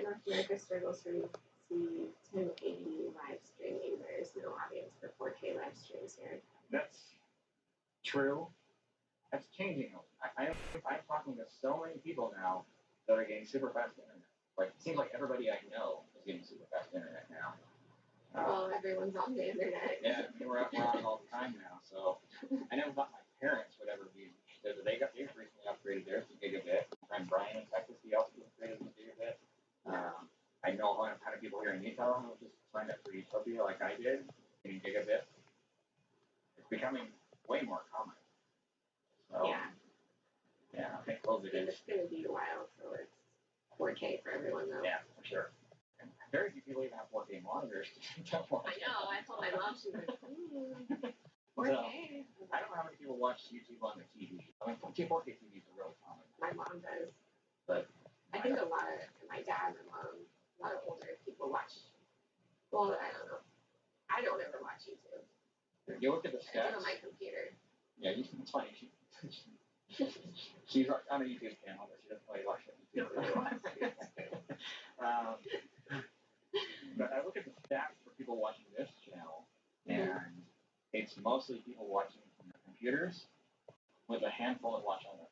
North America struggles from 1080 live streaming. There's no audience for 4K live streams here. That's true. That's changing. I'm talking to so many people now that are getting super fast internet. Like, it seems like everybody I know is getting super fast internet now. Well, everyone's on the internet. Yeah, we're on it all the time now. So I never thought my parents would ever be interested. They've recently upgraded theirs to gigabit. My friend Brian in Texas, he also upgraded to gigabit. I know a ton of people here in Utah who just signed up for Utopia like I did, getting gigabit. It's becoming way more common. So, yeah, I think COVID is. It's going to be a while, so it's 4K for everyone, though. Yeah, for sure. And very few people even have 4K monitors. I know. I told my mom, she was like, 4K. So, I don't know how many people watch YouTube on their TV. I mean, 4K TVs are really common. My mom does. But I think a lot of my dad, my mom, a lot of older people watch. Well, I don't know. I don't ever watch YouTube. You look at the stats. I do it on my computer. Yeah, it's funny. She's on a YouTube channel, but she doesn't really watch it. But I look at the stats for people watching this channel, and it's mostly people watching from their computers, with a handful that watch on their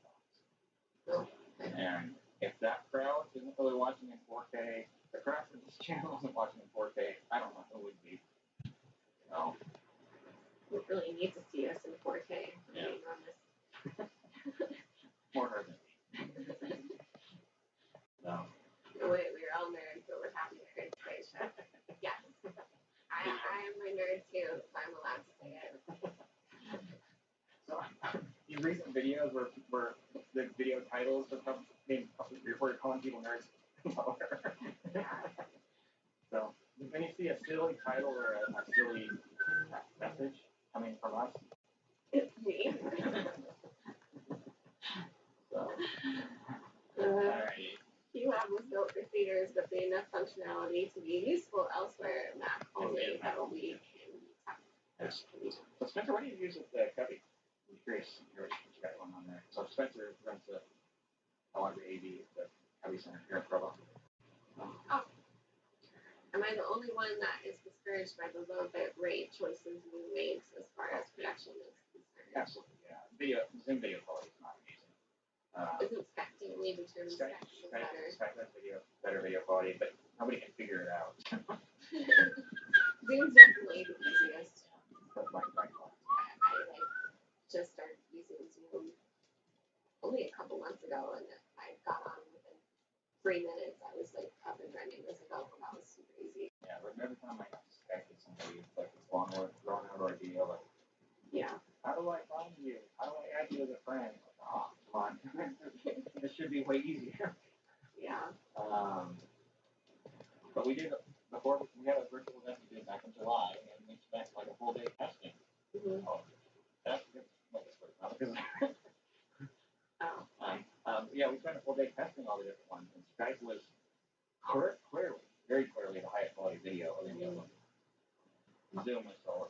phones. And if that crowd isn't really watching in 4K, the crowd for this channel isn't watching in 4K, I don't know who would be. So, we really need to see us in 4K. Yeah. Being honest. More her than me. So. Wait, we're all nerds, but we're happy nerds, right, Chef? Yes. I am a nerd too, so I'm allowed to say it. So, these recent videos where the video titles we're calling people nerds. So, when you see a silly title or a silly message coming from us, it's me. So, alrighty. You have was built for theaters, but the enough functionality to be useful elsewhere. Mac only that will be can be tough. So Spencer, what do you use with the Cubby? I'm curious. You got one on there. So Spencer runs a lot of the AV at the Cubby Center here in Provo. Oh. Am I the only one that is discouraged by the low bit rate choices we make as far as production is concerned? Absolutely, yeah. Zoom video quality is not amazing. Isn't Spec only determined Spec is better? Spec has better video quality, but nobody can figure it out. Zoom's definitely the easiest. I just started using Zoom only a couple months ago, and I got on within 3 minutes. I was like up and running as a developer. That was super easy. Yeah, but every time I have to Skype with somebody, it's like this long drawn out ordeal. Like, yeah. How do I find you? How do I add you as a friend? Like, oh, come on. This should be way easier. Yeah. But we did before we had a virtual event we did back in July, and we spent like a full day testing. Mm-hmm. Oh, that's good. Oh. Yeah, we spent a full day testing all the different ones, and Skype was very clearly the highest quality video of any of them. Zoom was so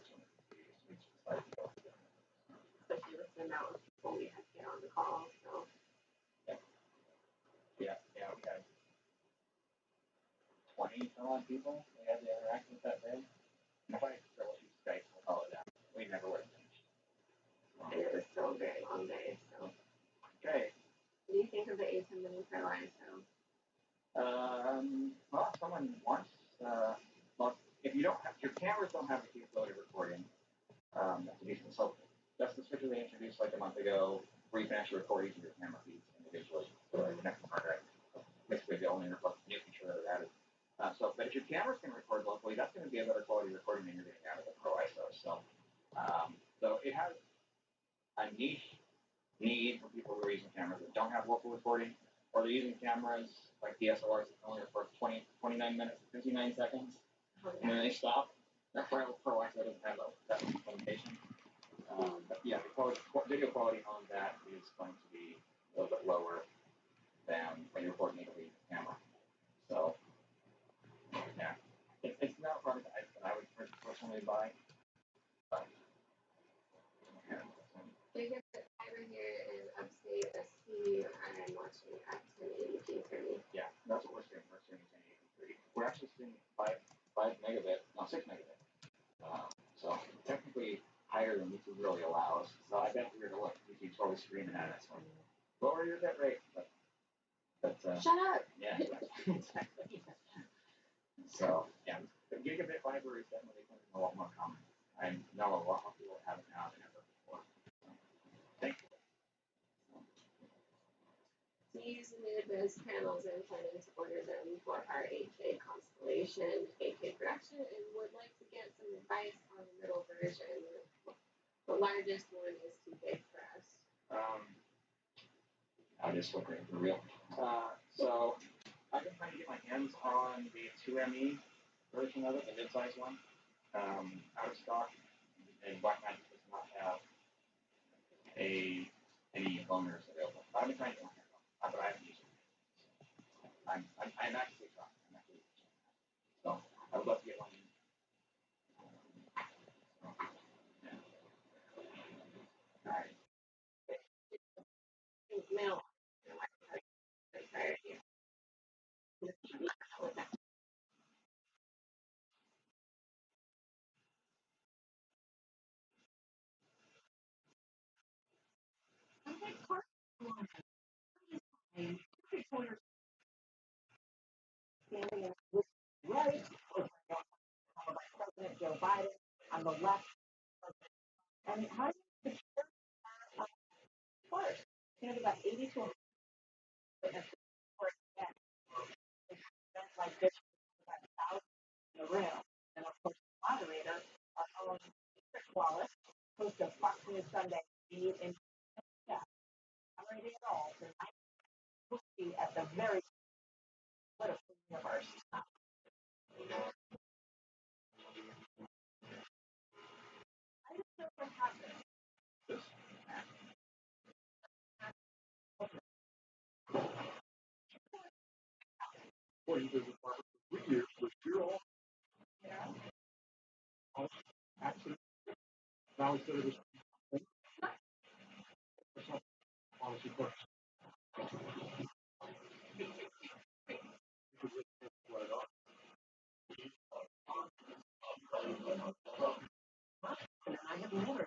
especially with the amount of people we had to get on the call. So. Yeah, we had 20 some odd people we had to interact with that day. If I still use Skype, we'll call it out. We never would have finished. And it was still a very long day, so. Okay. What do you think of the A10 Mini Pro ISO? Well, someone wants, well, if your cameras don't have a capability of recording, that's a decent. So that's the switcher they introduced like a month ago, where you can actually record each of your camera feeds individually. So connect the hard drive. Basically, the only new feature that it added. But if your cameras can record locally, that's going to be a better quality recording than you're getting out of the Pro ISO. So it has a niche need for people who are using cameras that don't have local recording, or they're using cameras like DSLRs that only record 29 minutes, 59 seconds, and then they stop. That Pro ISO doesn't have that limitation. But yeah, the video quality on that is going to be a little bit lower than when you're recording natively with the camera. So, yeah, it's not a product that I would personally buy. But, yeah. Biggest timer here is upstate SC. I'm watching at 1080p 30. Yeah, that's what we're streaming. We're streaming using 5 megabit, no 6 megabit. So technically higher than YouTube really allows. So I bet you're gonna look. YouTube's always screaming at us, like, lower your bit rate. But Shut up. yeah, exactly. So yeah, the gigabit fiber is definitely becoming a lot more common. I know a lot more people have it now than ever before. Thankfully. To use the new advanced panels, I'm planning to order them for our 8K Constellation 8K production and would like to get some advice on the middle version. The largest one is too big for us. I just look right for real. So I've been trying to get my hands on the 2ME version of it, the mid-size one. Out of stock, and Blackmagic does not have any loaners available. I've been trying to get my hands on it, but I haven't used it. I'm actually trying. So I would love to get one. Yeah. All right. Mail. Right, by President Joe Biden on the left. And how do you support? They got 80 to 100 witnesses for events like this, about 1,000 in the room. And of course, the moderator, our own Chris Wallace, host of Fox News Sunday, be in moderating it all tonight. We'll see at the very political universe. I just know what happened. Well, he was a farmer for 3 years, was here all accident. Now instead of his policy first. I have never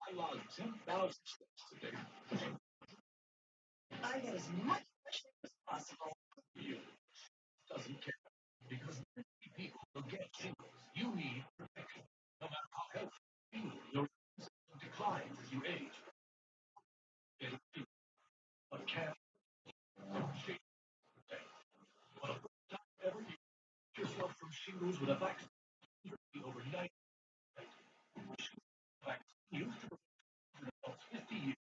I logged 10,000 steps today. I get as much as possible. You doesn't care because many people will get shingles. You need protection. No matter how healthy you feel, your immune system declines as you age. Get a shingles, but can't shake protect. For the first time ever, you protect yourself from shingles with a vaccine. Over 90 vaccine used to prevent adults 50 years.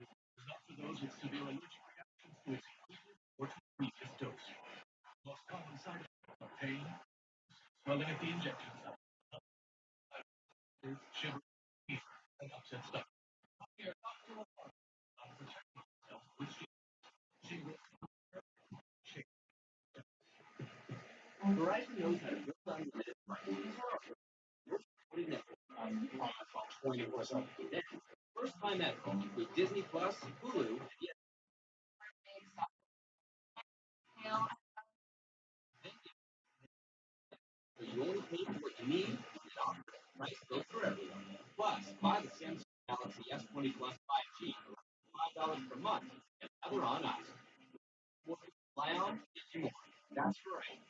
Not for those with severe allergic reactions to its or to previous dose. Most common side effects are pain, swelling at the injection site, shiver, fever, and upset stomach. Here, Dr. Lamar on protecting yourself with shingles. Verizon knows how to build unlimited plans. Putting it on 24/7. Then, first time ever with Disney Plus, Hulu, and yet you only pay for what you need. And offer price goes for everyone. Plus, buy the Samsung Galaxy S20 Plus 5G for $5 per month and other on us. What you fly on, get you more. That's right.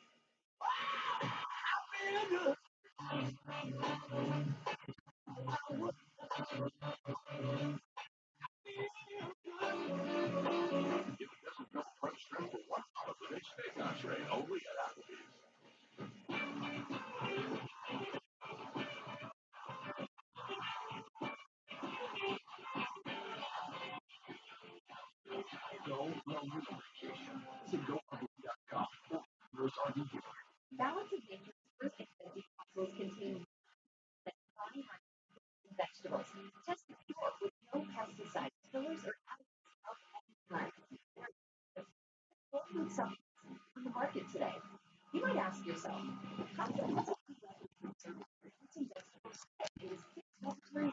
Balance of Nature's first veggie capsules contain body vegetables tested pure with no pesticides, fillers, or additives of any kind. Whole food supplements on the market today. You might ask yourself, how does fruits and vegetables is 6 capsules?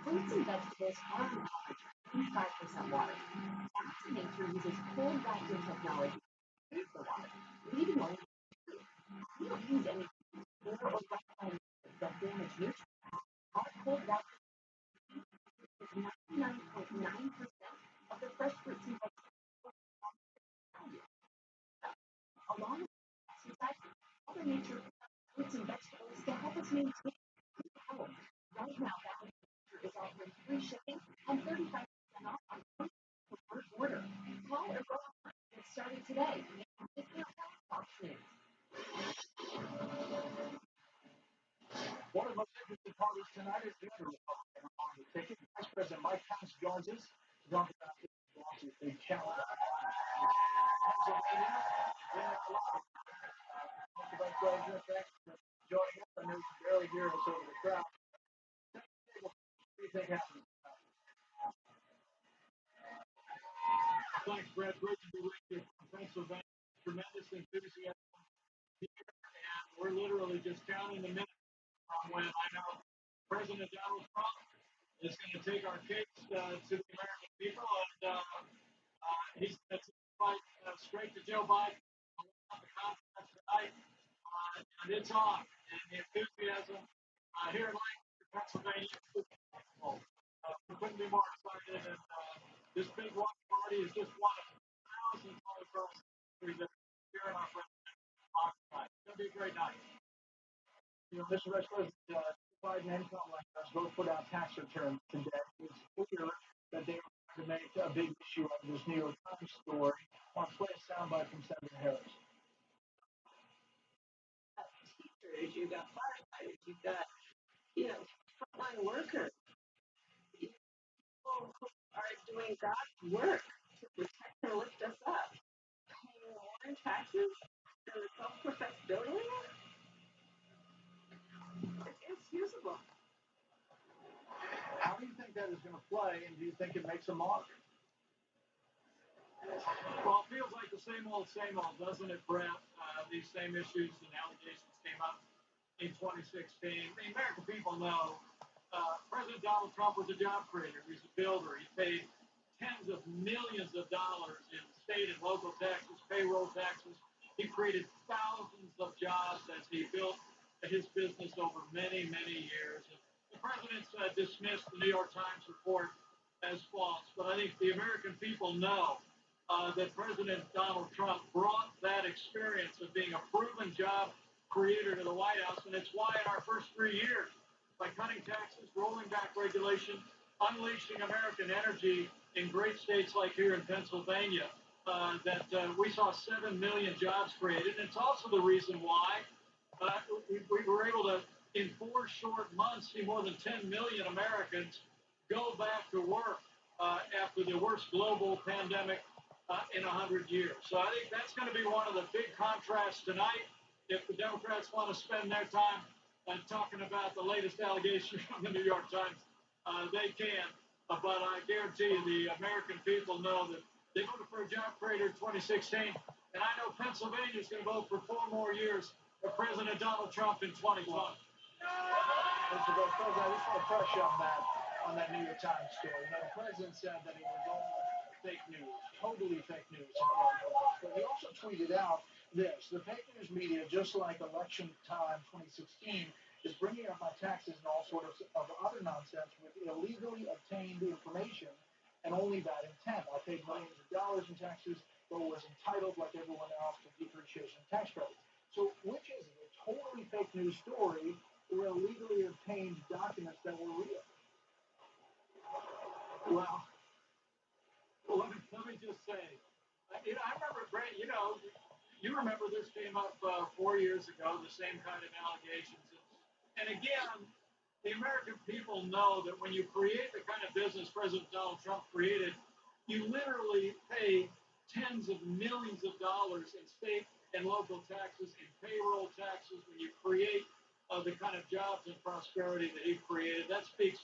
Fruits and vegetables are on average 25% water. That's Nature uses cold vacuum technology to freeze the water, leaving only we don't use any water or lifetime that damage nature. Our cold vacuum is 99.9% of the fresh fruits and vegetables around you. Along with exercise, Mother Nature plants fruits and vegetables to help us maintain health. Right now, Valley Nature is offering free shipping and 35% off on preferred order. Call or go online and get started today. Discount options. One of the most interesting parties tonight is the other Republican on the ticket. Vice President Mike Pence joins us to talk about this lawsuit being challenged in Pennsylvania. Mr. Vice President, thanks for joining us. I know you can barely hear us over the crowd. What do you think happened? Thanks, Brett. Great to be with you from Pennsylvania. Tremendous enthusiasm here, and we're literally just counting the minutes from when I know President Donald Trump is going to take our case to the American people, and he's going to fight straight to Joe Biden on the conference tonight, and it's on. And the enthusiasm here in Lancaster, Pennsylvania, is wonderful. We couldn't be more excited, and this big one party is just one of thousands all across the country that are cheering our president on tonight. It's going to be a great night. You know, Mr. Vice President, Biden and Kamala Harris both put out tax returns today. It's clear that they are going to make a big issue of this New York Times story. I want to play a soundbite from Senator Harris. Teachers, you've got firefighters, you've got, frontline workers, people who are doing God's work to protect and lift us up, paying more in taxes than the self-professed billionaire. It's inexcusable. How do you think that is going to play, and do you think it makes a mark? Well, it feels like the same old, doesn't it, Brett? These same issues and allegations came up in 2016. The American people know President Donald Trump was a job creator. He's a builder. He paid tens of millions of dollars in state and local taxes, payroll taxes. He created thousands of jobs as he built his business over many, many years. And the president's dismissed the New York Times report as false, but I think the American people know that President Donald Trump brought that experience of being a proven job creator to the White House, and it's why in our first 3 years, by cutting taxes, rolling back regulation, unleashing American energy in great states like here in Pennsylvania, that we saw 7 million jobs created. And it's also the reason why we were able to, in 4 short months, see more than 10 million Americans go back to work after the worst global pandemic in 100 years. So I think that's going to be one of the big contrasts tonight. If the Democrats want to spend their time talking about the latest allegation from the New York Times, they can. But I guarantee you the American people know that they voted for a job creator in 2016. And I know Pennsylvania is going to vote for 4 more years for President Donald Trump in 2020. Mr. Vice President, I just want to press you on that New York Times story. You know, the president said that it was all fake news, totally fake news. But he also tweeted out this: the fake news media, just like election time 2016, is bringing up my taxes and all sorts of other nonsense with illegally obtained information and only that intent. I paid millions of dollars in taxes, but was entitled, like everyone else, to depreciation tax credit. So which is it? A totally fake news story or illegally obtained documents that were real? Well, let me just say, I remember, Brent, you remember this came up 4 years ago, the same kind of allegations. And again, the American people know that when you create the kind of business President Donald Trump created, you literally pay tens of millions of dollars in state and local taxes and payroll taxes when you create the kind of jobs and prosperity that he created. That speaks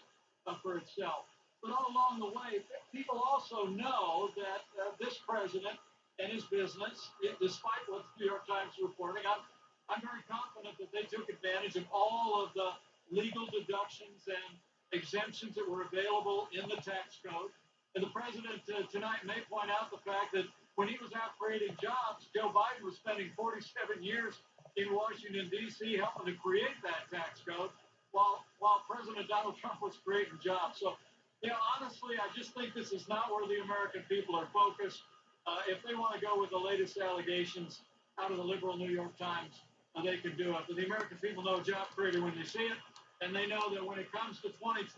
for itself. But all along the way, people also know that this president and his business, despite what the New York Times is reporting, I'm very confident that they took advantage of all of the legal deductions and exemptions that were available in the tax code. And the president tonight may point out the fact that when he was out creating jobs, Joe Biden was spending 47 years in Washington, D.C., helping to create that tax code while President Donald Trump was creating jobs. So, honestly, I just think this is not where the American people are focused. If they want to go with the latest allegations out of the liberal New York Times, they can do it. But the American people know job creator when they see it, and they know that when it comes to 2020,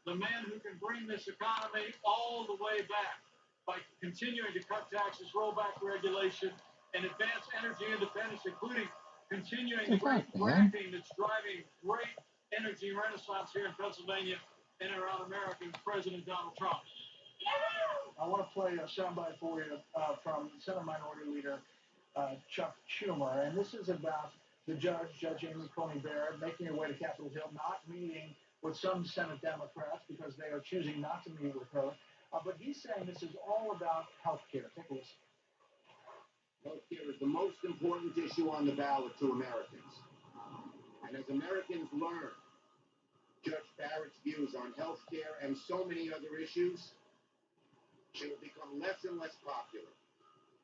the man who can bring this economy all the way back by continuing to cut taxes, roll back regulation, and advance energy independence, including continuing the great fracking that's driving great energy renaissance here in Pennsylvania and around America, is President Donald Trump. I want to play a soundbite for you from Senate Minority Leader Chuck Schumer, and this is about the Judge Amy Coney Barrett, making her way to Capitol Hill, not meeting with some Senate Democrats because they are choosing not to meet with her. But he's saying this is all about health care. Take a listen. Health care is the most important issue on the ballot to Americans. And as Americans learn Judge Barrett's views on health care and so many other issues, she will become less and less popular.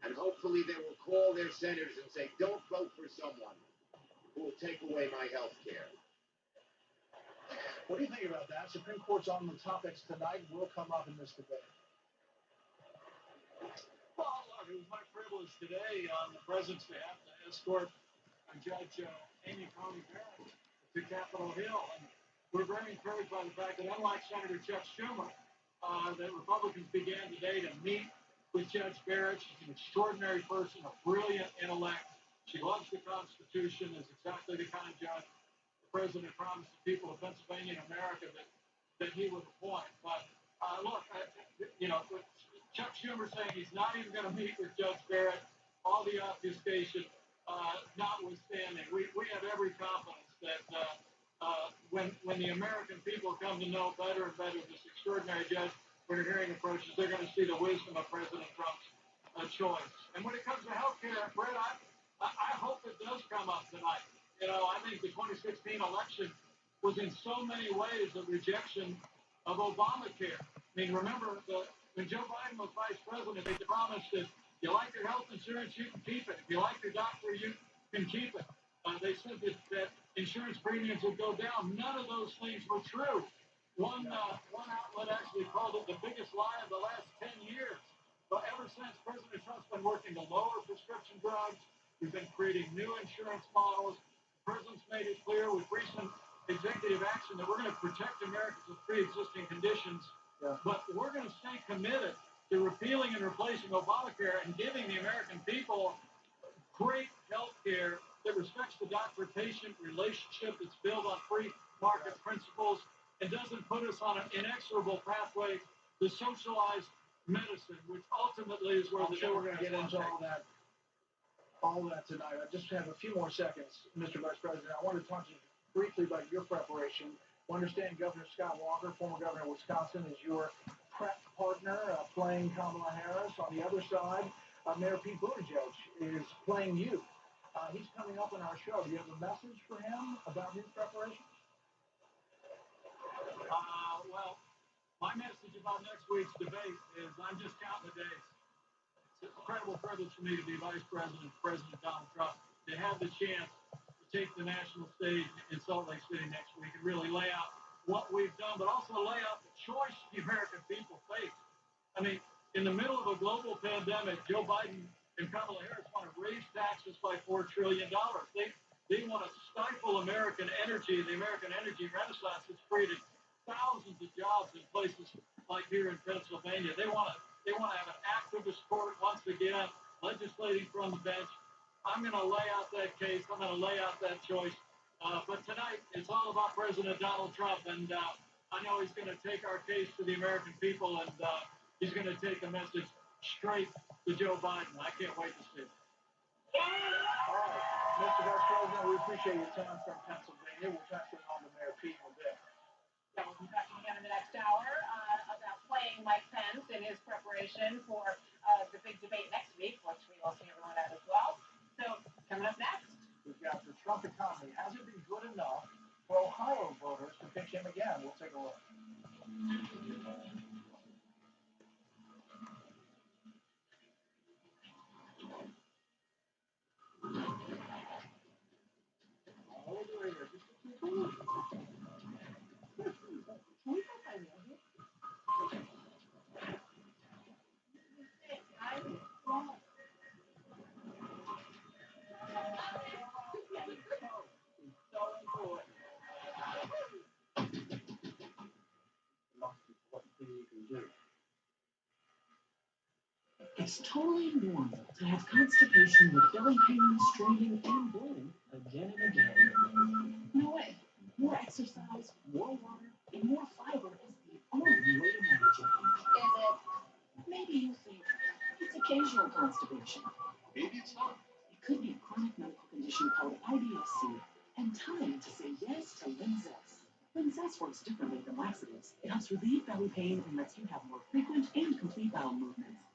And hopefully they will call their senators and say, don't vote for someone who will take away my health care. What do you think about that? Supreme Court's on the topics tonight will come up in this debate. Well, look, it was my privilege today on the president's behalf to escort Judge Amy Coney Barrett to Capitol Hill. And we're very encouraged by the fact that, unlike Senator Chuck Schumer, that Republicans began today to meet with Judge Barrett. She's an extraordinary person, a brilliant intellect. She loves the Constitution, is exactly the kind of judge the president promised the people of Pennsylvania and America that he would appoint. But look, Chuck Schumer saying he's not even going to meet with Judge Barrett, all the obfuscation notwithstanding, we have every confidence that when the American people come to know better and better this extraordinary judge, when her hearing approaches, they're going to see the wisdom of President Trump's choice. And when it comes to health care, Brett, I hope it does come up tonight. I think the 2016 election was in so many ways a rejection of Obamacare. I mean, remember, when Joe Biden was vice president, they promised that if you like your health insurance, you can keep it. If you like your doctor, you can keep it. They said that insurance premiums would go down. None of those things were true. One outlet actually called it the biggest lie of the last 10 years. But ever since, President Trump's been working to lower prescription drugs. We've been creating new insurance models. The president's made it clear with recent executive action that we're going to protect Americans with pre-existing conditions. Yeah. But we're going to stay committed to repealing and replacing Obamacare and giving the American people great health care that respects the doctor-patient relationship, that's built on free market principles, and doesn't put us on an inexorable pathway to socialized medicine, which ultimately is where I'm sure we're going to get into all that tonight. I just have a few more seconds, Mr. Vice President. I want to talk to you briefly about your preparation. We understand Governor Scott Walker, former governor of Wisconsin, is your prep partner, playing Kamala Harris. On the other side, Mayor Pete Buttigieg is playing you. He's coming up on our show. Do you have a message for him about his preparations? Well, my message about next week's debate is I'm just counting the days. It's an incredible privilege for me to be Vice President, President Donald Trump, to have the chance to take the national stage in Salt Lake City next week and really lay out what we've done, but also lay out the choice the American people face. I mean, in the middle of a global pandemic, Joe Biden and Kamala Harris want to raise taxes by $4 trillion. They want to stifle American energy, the American energy renaissance that's created thousands of jobs in places like here in Pennsylvania. They want to have an activist court once again, legislating from the bench. I'm going to lay out that case. I'm going to lay out that choice. But tonight, it's all about President Donald Trump, and I know he's going to take our case to the American people, and he's going to take the message straight to Joe Biden. I can't wait to see it. All right, Mr. Vice President, we appreciate your time from Pennsylvania. We'll pass it on to Mayor Pete in a bit. Yeah, we'll be talking again in the next hour about playing Mike Pence in his preparation for the big debate next week, which we will see everyone at as well. So, coming up next, we've got the Trump economy. Has it been good enough for Ohio voters to pick him again? We'll take a look. It's totally normal to have constipation with belly pain, straining, and bloating again and again. No way. More exercise, more water, and more fiber is the only way to manage it. Is it? Maybe you think it's occasional constipation. Maybe it's not. It could be a chronic medical condition called IBS-C, and time to say yes to Linzess. Linzess works differently than laxatives. It helps relieve belly pain and lets you have more frequent and complete bowel movements.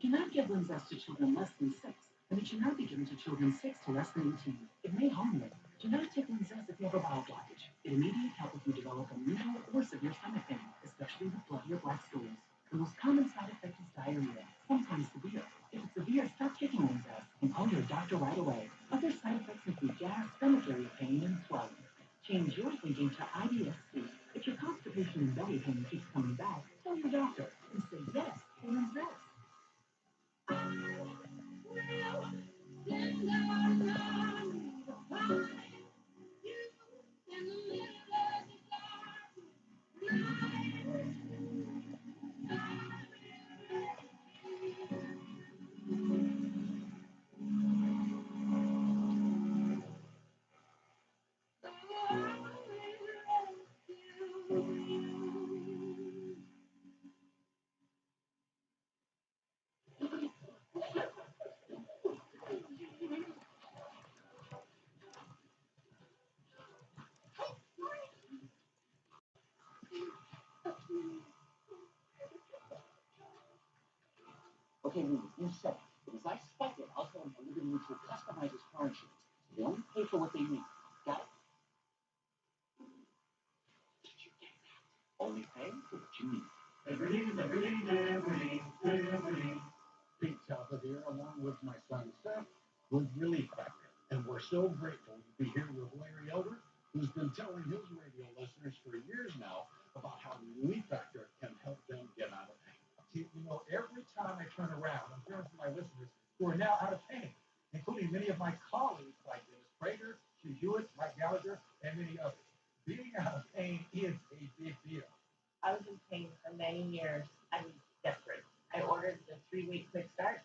Do not give Linzess to children less than 6, and it should not be given to children 6 to less than 18. It may harm them. Do not take Linzess if you have a bowel blockage. It immediately helps if you develop unusual or severe stomach pain, especially with bloody or black stools. The most common side effect is diarrhea, sometimes severe. If it's severe, stop taking Linzess and call your doctor right away. Other side effects include gas, stomach area pain, and swelling. Change your thinking to IBS-C. If your constipation and belly pain keeps coming back, tell your doctor and say yes to Linzess. Okay, Louis, you said it. But as I expected, I'll tell them Liberty Mutual customizes car insurance. So they only pay for what they need. Got it? Did you get that? Only pay for what you need. Liberty. Pete Salvador, along with my son Seth, with Relief Factor. And we're so grateful to be here with Larry Elder, who's been telling his radio listeners for years now about how Relief Factor can help them get out of pain. See, every time I turn around, I'm hearing from my listeners who are now out of pain, including many of my colleagues like Dennis Prager, Hugh Hewitt, Mike Gallagher, and many others. Being out of pain is a big deal. I was in pain for many years. I was desperate. I ordered the 3-week quick start,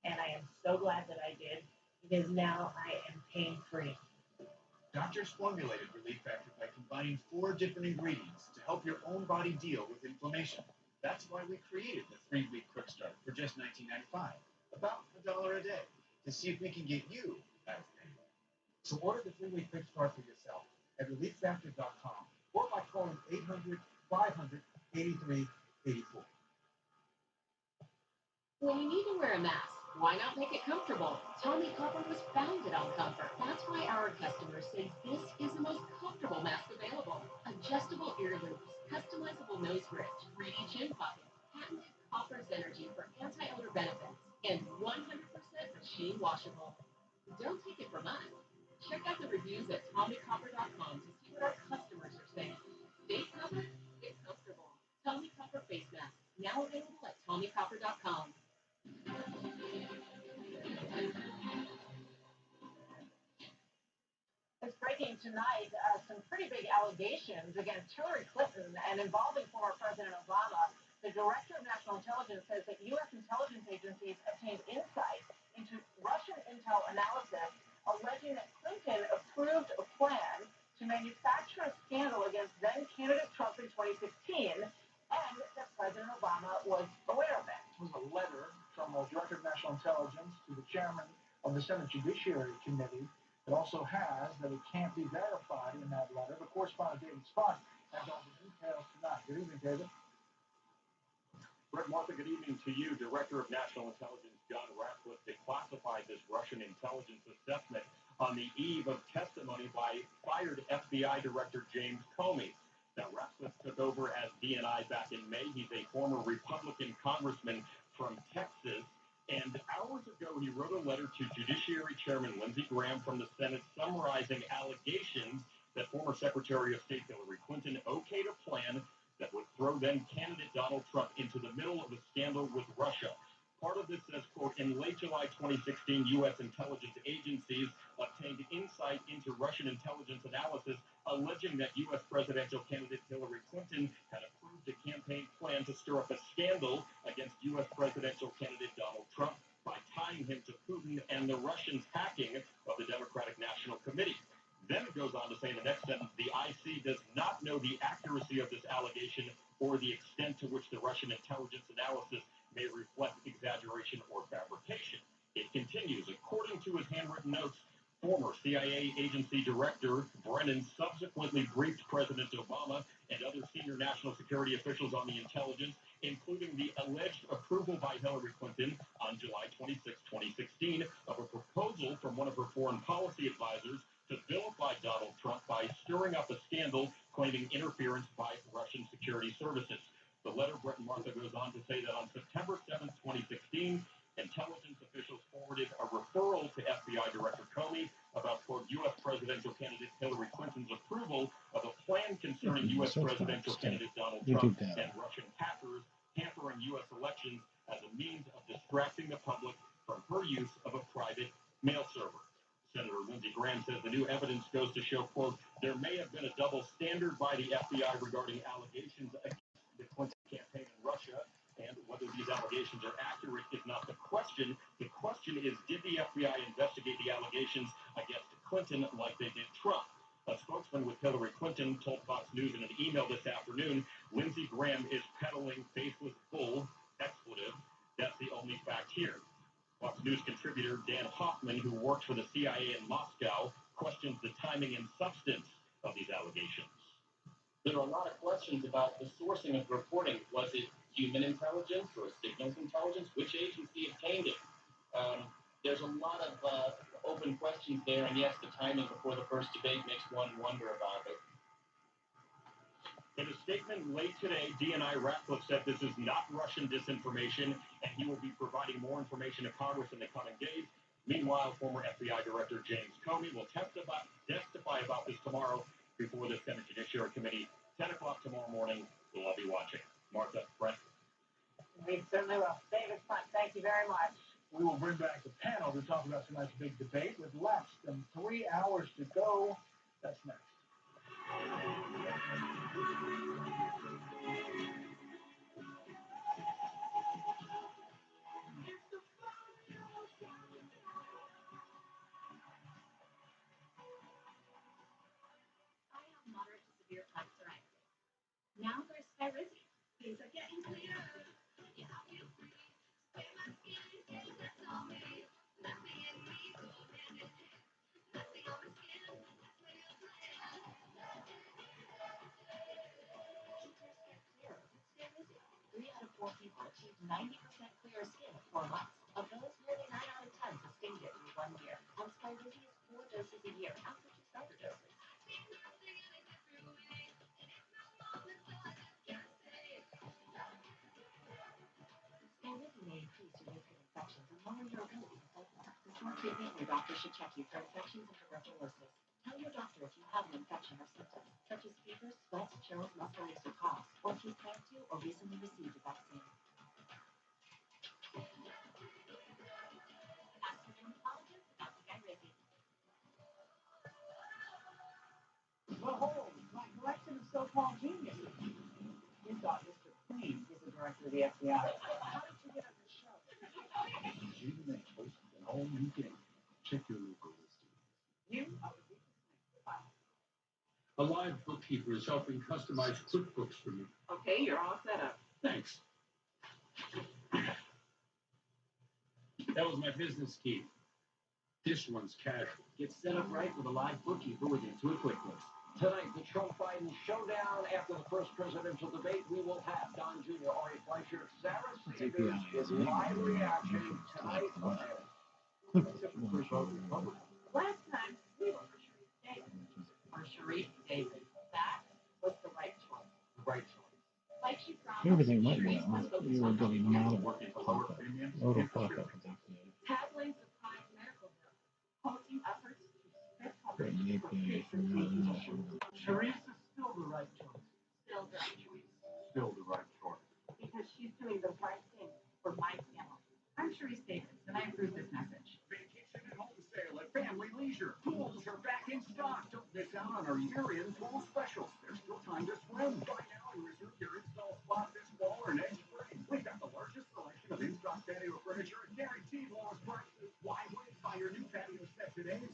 and I am so glad that I did, because now I am pain-free. Doctors formulated Relief Factor by combining 4 different ingredients to help your own body deal with inflammation. That's why we created the 3-week quick start for just $19.95, about $1 a day, to see if we can get you out of pain. So order the 3-week quick start for yourself at relieffactor.com or by calling 800-500-8384. When you need to wear a mask, why not make it comfortable? Tommy Copper was founded on comfort. That's why our customers say this is the most comfortable mask available. Adjustable ear loops, customizable nose bridge, 3D chin pocket, patented Copper's energy for anti-odor benefits, and 100% machine washable. Don't take it from us. Check out the reviews at TommyCopper.com to see what our customers are saying. Stay covered, get comfortable. Tommy Copper face masks, now available at TommyCopper.com. It's breaking tonight some pretty big allegations against Hillary Clinton and involving former President Obama. The Director of National Intelligence says that U.S. intelligence agencies obtained insight into Russian intel analysis alleging that Clinton approved a plan to manufacture a scandal against then-candidate Trump in 2016, and that President Obama was aware of it. It was a letter from the Director of National Intelligence to the Chairman of the Senate Judiciary Committee. It also has that it can't be verified in that letter. The correspondent David Spot has all the details tonight. Good evening, David. Brett, Martha, good evening to you. Director of National Intelligence John Ratcliffe declassified this Russian intelligence assessment on the eve of testimony by fired FBI Director James Comey. Now, Ratcliffe took over as DNI back in May. He's a former Republican congressman from Texas. And hours ago, he wrote a letter to Judiciary Chairman Lindsey Graham from the Senate summarizing allegations that former Secretary of State Hillary Clinton okayed a plan that would throw then-candidate Donald Trump into the middle of a scandal with Russia. Part of this says, quote, in late July 2016, U.S. intelligence agencies obtained insight into Russian intelligence analysis alleging that U.S. presidential candidate Hillary Clinton had approved a campaign plan to stir up a scandal against U.S. presidential candidate Donald Trump by tying him to Putin and the Russians' hacking of the Democratic National Committee. Then it goes on to say in the next sentence, the IC does not know the accuracy of this allegation or the extent to which the Russian intelligence analysis may reflect exaggeration or fabrication. It continues, according to his handwritten notes, former CIA agency director Brennan subsequently briefed President Obama and other senior national security officials on the intelligence, including the alleged approval by Hillary Clinton on July 26, 2016, of a proposal from one of her foreign policy advisors to vilify Donald Trump by stirring up a scandal claiming interference by Russian security services. The letter, Brett and Martha, goes on to say that on September 7, 2016, intelligence officials forwarded a referral to FBI Director Comey about, quote, U.S. presidential candidate Hillary Clinton's approval of a plan concerning U.S. presidential candidate Donald Trump and Russian hackers tampering U.S. elections as a means of distracting the public from her use of a private mail server. Senator Lindsey Graham says the new evidence goes to show, quote, there may have been a double standard by the FBI regarding allegations against the Clinton campaign in Russia, and whether these allegations are accurate is not the question. The question is, did the FBI investigate the allegations against Clinton like they did Trump? A spokesman with Hillary Clinton told Fox News in an email this afternoon, Lindsey Graham is peddling faceless bull, expletive. That's the only fact here. Fox News contributor Dan Hoffman, who worked for the CIA in Moscow, questions the timing and substance of these allegations. There are a lot of questions about the sourcing of reporting. Was it human intelligence or signals intelligence? Which agency obtained it? There's a lot of open questions there, and yes, the timing before the first debate makes one wonder about it. In a statement late today, DNI Ratcliffe said this is not Russian disinformation, and he will be providing more information to Congress in the coming days. Meanwhile, former FBI Director James Comey will testify about this tomorrow before the Senate Judiciary Committee. 10 o'clock tomorrow morning, we'll all be watching. Martha, Brett. We certainly will. David Funk, thank you very much. We will bring back the panel to talk about tonight's big debate with less than 3 hours to go. That's next. Moderate to severe plaque psoriasis. Now there's Skyrizi. Things are getting clearer. You know, feel free. Spray my skin. That's all me. Nothing in me. Nothing on my skin. That's where you'll play. Clearer with Skyrizi. 3 out of 4 people achieved 90% clearer skin at 4 months. Of those, nearly 9 out of 10 sustained it through 1 year. And Skyrizi is 4 doses a year after 2 starter doses. Skyrizi may increase your risk of infections and lower your ability to fight them. Before treatment, your doctor should check you for infections and tuberculosis. Tell your doctor if you have an infection or symptoms, such as fever, sweats, chills, muscle aches, or coughs, or if you plan to or recently received a vaccine. Ask your dermatologist about Skyrizi. Behold, my collection of so-called geniuses. You thought Mr. Queen is the director of the FBI. How did you get on the show? Gene May hosted an all-new game. Check your local listing. You? I would be A live bookkeeper is helping customize QuickBooks for you. Okay, you're all set up. Thanks. That was my business key. This one's casual. Get set up right with a live bookkeeper with Intuit QuickBooks. Tonight, the Trump-Biden showdown. After the first presidential debate, we will have Don Jr., Ari Fleischer, Sarah Sanders, his live reaction tonight. Last time, we were for Sharif David. For Sharif David. That was the right choice. Right choice. Like she promised, Everything went Sharif well. was focused You were on getting healthcare. a lot of Working for lower premiums. little fuck up with that. Tackling surprise medical bills. Halting efforts to strip Putting coverage the for APA from pre-existing issues. Sharice is still the right choice. Still the right choice. Still the right choice. Because she's doing the right thing for my family. on our year-end pool specials. There's still time to swim. Buy now and reserve your install spot this fall or next spring. We've got the largest selection of in-stock patio furniture and guaranteed lowest prices. Why wait? Buy your new patio set today and